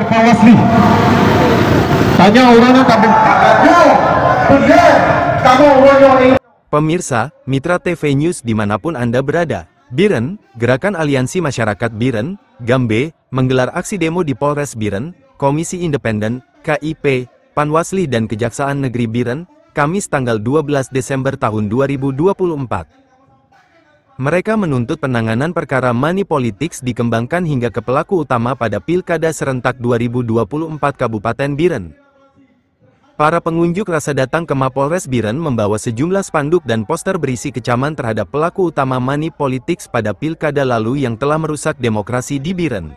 Panwasli. Tanya orangnya kamu. Kamu orangnya. Pemirsa, Mitra TV News dimanapun Anda berada, Biren, Gerakan Aliansi Masyarakat Biren, GAMBE, menggelar aksi demo di Polres Biren, Komisi Independen, KIP, Panwasli dan Kejaksaan Negeri Biren, Kamis tanggal 12 Desember tahun 2024. Mereka menuntut penanganan perkara money politics dikembangkan hingga ke pelaku utama pada Pilkada Serentak 2024 Kabupaten Biren. Para pengunjuk rasa datang ke Mapolres Biren membawa sejumlah spanduk dan poster berisi kecaman terhadap pelaku utama money politics pada Pilkada lalu yang telah merusak demokrasi di Biren.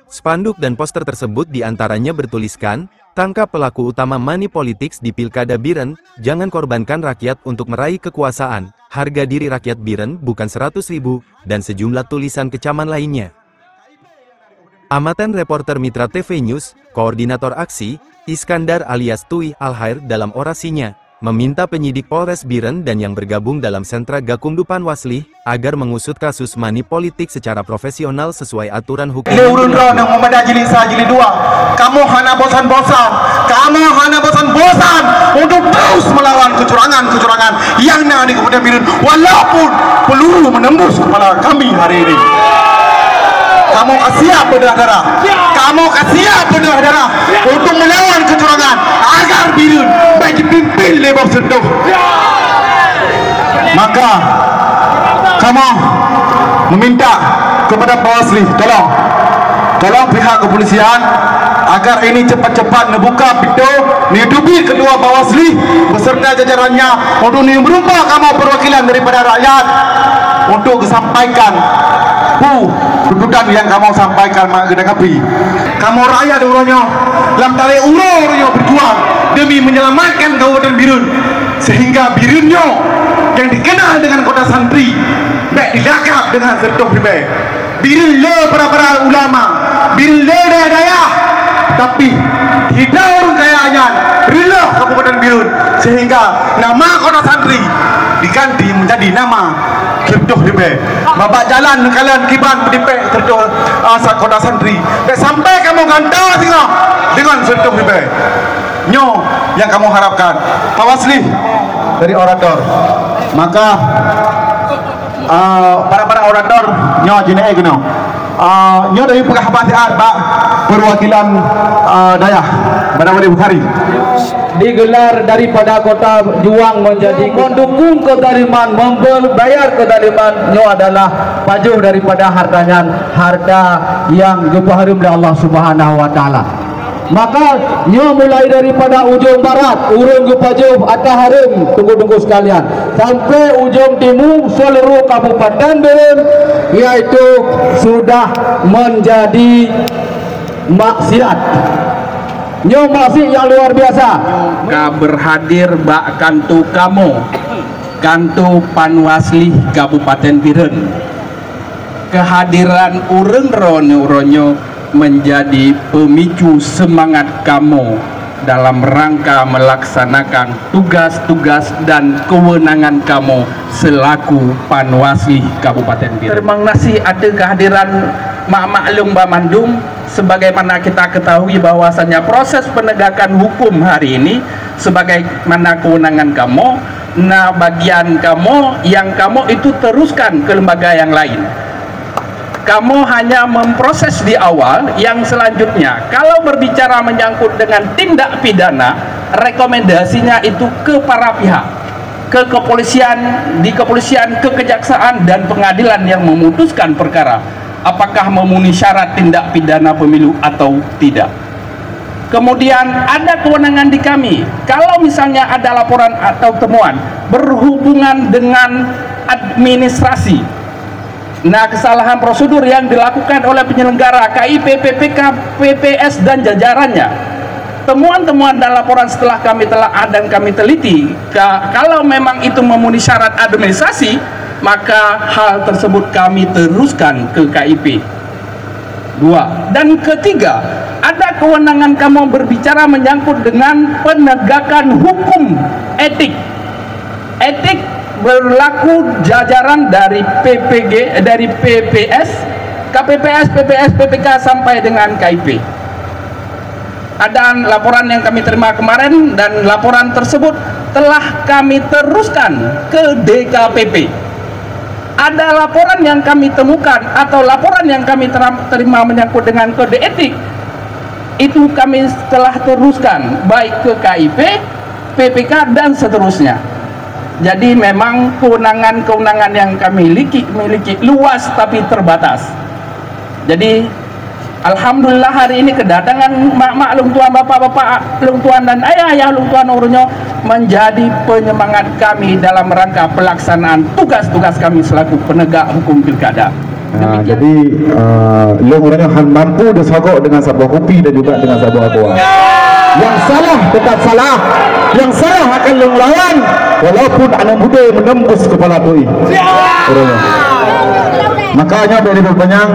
Spanduk dan poster tersebut diantaranya bertuliskan, "Tangkap pelaku utama money politics di Pilkada Biren, jangan korbankan rakyat untuk meraih kekuasaan, harga diri rakyat Biren bukan 100.000, dan sejumlah tulisan kecaman lainnya. Amatan reporter Mitra TV News, Koordinator Aksi, Iskandar alias Tui Alhair dalam orasinya, meminta penyidik Polres Biren dan yang bergabung dalam sentra Gakumdu Panwasli, agar mengusut kasus money politik secara profesional sesuai aturan hukum. Urun ron yang memadai jilid 1 jilid 2. Kamu hana bosan-bosan. Kamu hana bosan-bosan untuk terus melawan kecurangan-kecurangan yang ada di Kabupaten Biren, walaupun peluru menembus kepala kami hari ini. Kamu siap berdarah-darah. Kamu siap berdarah-darah untuk melawan kecurangan agar Biren baik dipimpin oleh Bob Sentuh. Maka kamu meminta kepada Panwasli, tolong pihak kepolisian agar ini cepat-cepat membuka pintu, menghidupi kedua Panwasli beserta jajarannya untuk berupa kamu perwakilan daripada rakyat untuk disampaikan tuntutan yang kamu sampaikan menghadapi. Kamu rakyat urunyo dalam tali urunyo berjuang demi menyelamatkan Kabupaten Biren, sehingga Birenyo yang dikenal dengan kota santri baik dilakap dengan Sentuh pribadi. Biren le para ulama, Biren le daya, tapi tidak orang kayaannya rela Kabupaten Biren, sehingga nama kota santri diganti menjadi nama Sentuh pribadi. Babak jalan kalian kiban pendipek Sentuh kota santri sampai kamu gantau dengan Sentuh pribadi. Nyo yang kamu harapkan Panwasli dari orator, maka para orator nyo jine gino nyo dari pengahbatian Pak perwakilan Dayah Badawali Bukhari digelar daripada kota Juang menjadi mendukung kedaliman, membayar kedaliman nyo adalah pajuh daripada hartanya, harta yang dipaharum oleh Allah Subhanahu wa taala. Maka nyo mulai daripada ujung barat urung gepajuh atau harum tunggu-tunggu sekalian sampai ujung timur seluruh Kabupaten Biren, yaitu sudah menjadi maksiat. Nyo maksiat yang luar biasa. Berhadir bak kantu kamu, kantu Panwasli Kabupaten Biren. Kehadiran urang ronyo menjadi pemicu semangat kamu dalam rangka melaksanakan tugas-tugas dan kewenangan kamu selaku Panwasli Kabupaten Biren. Terima kasih ada kehadiran maklum Bamandung. Sebagaimana kita ketahui bahwasannya proses penegakan hukum hari ini sebagaimana kewenangan kamu, nah bagian kamu yang kamu itu teruskan ke lembaga yang lain. Kamu hanya memproses di awal, yang selanjutnya kalau berbicara menyangkut dengan tindak pidana, rekomendasinya itu ke para pihak, ke kepolisian, di kepolisian, ke kejaksaan dan pengadilan yang memutuskan perkara apakah memenuhi syarat tindak pidana pemilu atau tidak. Kemudian ada kewenangan di kami kalau misalnya ada laporan atau temuan berhubungan dengan administrasi, nah kesalahan prosedur yang dilakukan oleh penyelenggara KIP, PPK, PPS dan jajarannya, temuan-temuan dan laporan setelah kami telah dan kami teliti, kalau memang itu memenuhi syarat administrasi, maka hal tersebut kami teruskan ke KIP. 2. Dan ketiga, ada kewenangan kamu berbicara menyangkut dengan penegakan hukum etik. Etik berlaku jajaran dari PPG, dari PPS, KPPS, PPS, PPK sampai dengan KIP. ada laporan yang kami terima kemarin, dan laporan tersebut telah kami teruskan ke DKPP. Ada laporan yang kami temukan atau laporan yang kami terima menyangkut dengan kode etik, itu kami telah teruskan baik ke KIP, PPK dan seterusnya. Jadi memang kewenangan yang kami miliki luas tapi terbatas. Jadi alhamdulillah hari ini kedatangan mak-mak, long tuan, bapak-bapak, long tuan dan ayah-ayah long tuan Oronyo menjadi penyemangat kami dalam rangka pelaksanaan tugas-tugas kami selaku penegak hukum pilkada. Jadi long Oronyo mampu disogok dengan sebuah kopi dan juga dengan sebuah aqua. Yang salah tetap salah, yang salah akan long lawan walaupun anak muda menembus kepala tui. Makanya dari berpanjang.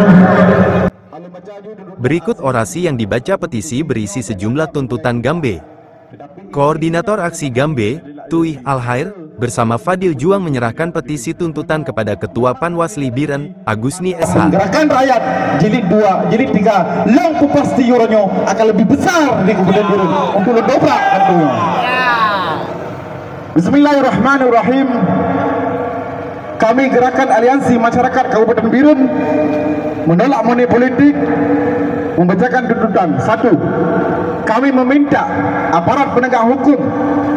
Berikut orasi yang dibaca petisi berisi sejumlah tuntutan Gambe. Koordinator aksi Gambe, Tui Alhair, bersama Fadil Juang menyerahkan petisi tuntutan kepada Ketua Panwasli Biren, Agusni SH. Gerakan rakyat jilid 2, jilid 3, lampu pasti Oronyo akan lebih besar di Kabupaten Biren untuk mendobrak tentunya. Bismillahirrahmanirrahim. Kami Gerakan Aliansi Masyarakat Kabupaten Biren menolak money politik, membacakan tuntutan. 1. Kami meminta aparat penegak hukum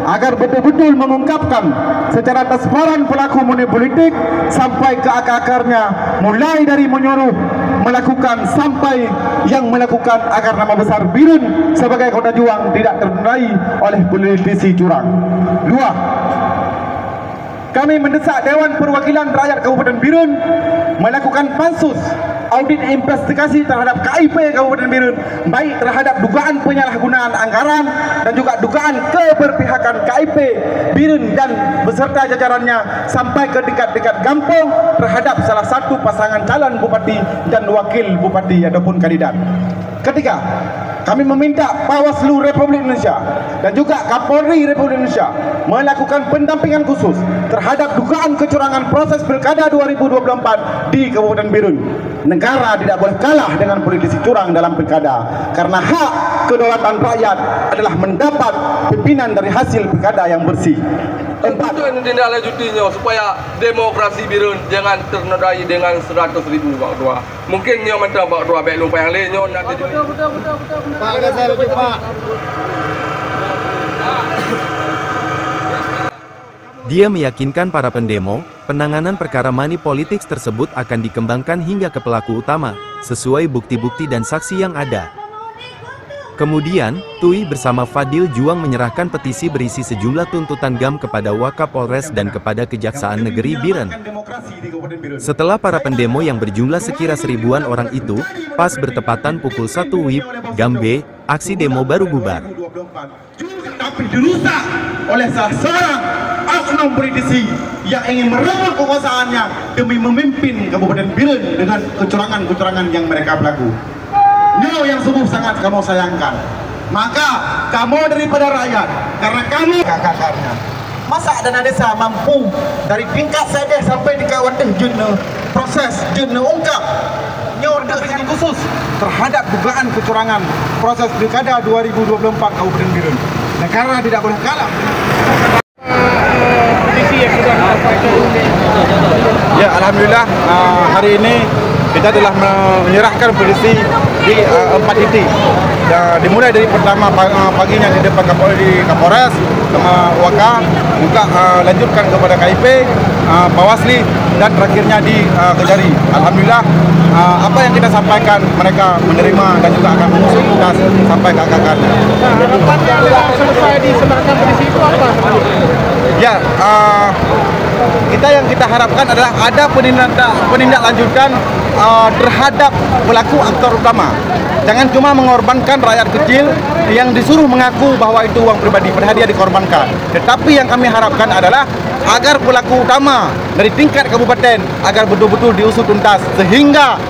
agar betul-betul mengungkapkan secara transparan pelaku money politik sampai ke akar-akarnya, mulai dari menyuruh, melakukan sampai yang melakukan, agar nama besar Biren sebagai kota juang tidak ternodai oleh politisi curang. 2. Kami mendesak Dewan Perwakilan Rakyat Kabupaten Biren melakukan pansus audit investigasi terhadap KIP Kabupaten Biren, baik terhadap dugaan penyalahgunaan anggaran dan juga dugaan keberpihakan KIP Biren dan beserta jajarannya sampai ke tingkat-tingkat kampung terhadap salah satu pasangan calon bupati dan wakil bupati ataupun kandidat. Ketiga, kami meminta Bawaslu Republik Indonesia dan juga Kapolri Republik Indonesia melakukan pendampingan khusus terhadap dugaan kecurangan proses Pilkada 2024 di Kabupaten Biren. Negara tidak boleh kalah dengan politisi curang dalam pilkada, karena hak kedaulatan rakyat adalah mendapat pimpinan dari hasil pilkada yang bersih. 4. Itu yang ditindaklanjutinya supaya demokrasi Biren jangan ternodai dengan 100.000 bak dua. Mungkin nyo mentang bak dua baik lupa yang lain nyo nak jadi. Pak, saya lebih Pak. Dia meyakinkan para pendemo, penanganan perkara money politics tersebut akan dikembangkan hingga ke pelaku utama, sesuai bukti-bukti dan saksi yang ada. Kemudian, Tui bersama Fadil Juang menyerahkan petisi berisi sejumlah tuntutan GAM kepada Wakapolres dan kepada Kejaksaan Negeri Biren. Setelah para pendemo yang berjumlah sekira 1000-an orang itu, pas bertepatan pukul 1 WIB, Gambe, aksi demo baru bubar. Tapi dirusak oleh salah seorang oknum politisi yang ingin merebut kekuasaannya demi memimpin Kabupaten Biren dengan kecurangan-kecurangan yang mereka pelaku. Nyo yang sungguh sangat kamu sayangkan. Maka kamu daripada rakyat, karena kamu kakak-kakaknya. Masa dana desa mampu dari tingkat sedeh sampai di kawasan jurnal proses jurnal ungkap nyo dengan khusus terhadap dugaan kecurangan proses Pilkada 2024 Kabupaten Biren. Negara tidak boleh kalah. Ya, alhamdulillah hari ini kita telah menyerahkan polisi di 4 titik. Dimulai dari pertama paginya di depan Kapolres sama Waka, juga lanjutkan kepada KIP, Bawasli, dan terakhirnya di Kejari. Alhamdulillah apa yang kita sampaikan mereka menerima dan juga akan mengusung tuntas sampai ke akar-akarnya. Harapan yang selesai diserahkan polisi itu apa? Ya, kita harapkan adalah ada penindaklanjutan terhadap pelaku aktor utama. Jangan cuma mengorbankan rakyat kecil yang disuruh mengaku bahwa itu uang pribadi, padahal dia dikorbankan. Tetapi yang kami harapkan adalah agar pelaku utama dari tingkat kabupaten agar betul-betul diusut tuntas, sehingga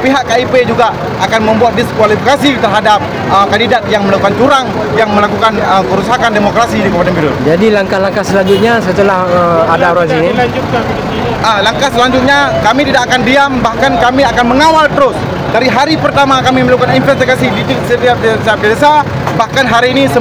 pihak KIP juga akan membuat diskualifikasi terhadap kandidat yang melakukan curang, yang melakukan kerusakan demokrasi di Kabupaten Biren. Jadi langkah-langkah selanjutnya setelah ada orasi ini? Langkah selanjutnya kami tidak akan diam, bahkan kami akan mengawal terus. Dari hari pertama kami melakukan investigasi di setiap desa, Bahkan hari ini 9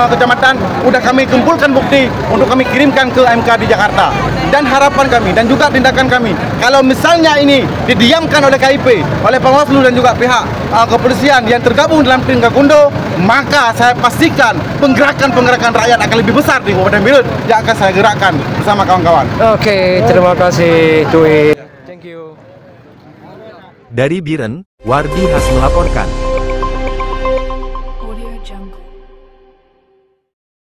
kecamatan sudah kami kumpulkan bukti untuk kami kirimkan ke MK di Jakarta. Dan harapan kami dan juga tindakan kami, kalau misalnya ini didiamkan oleh KIP, oleh Bawaslu dan juga pihak kepolisian yang tergabung dalam tim Gakundo, maka saya pastikan penggerakan rakyat akan lebih besar di Kabupaten Biren yang akan saya gerakkan bersama kawan-kawan. Oke, terima kasih Tui. Thank you. Dari Biren, Wardi Has melaporkan.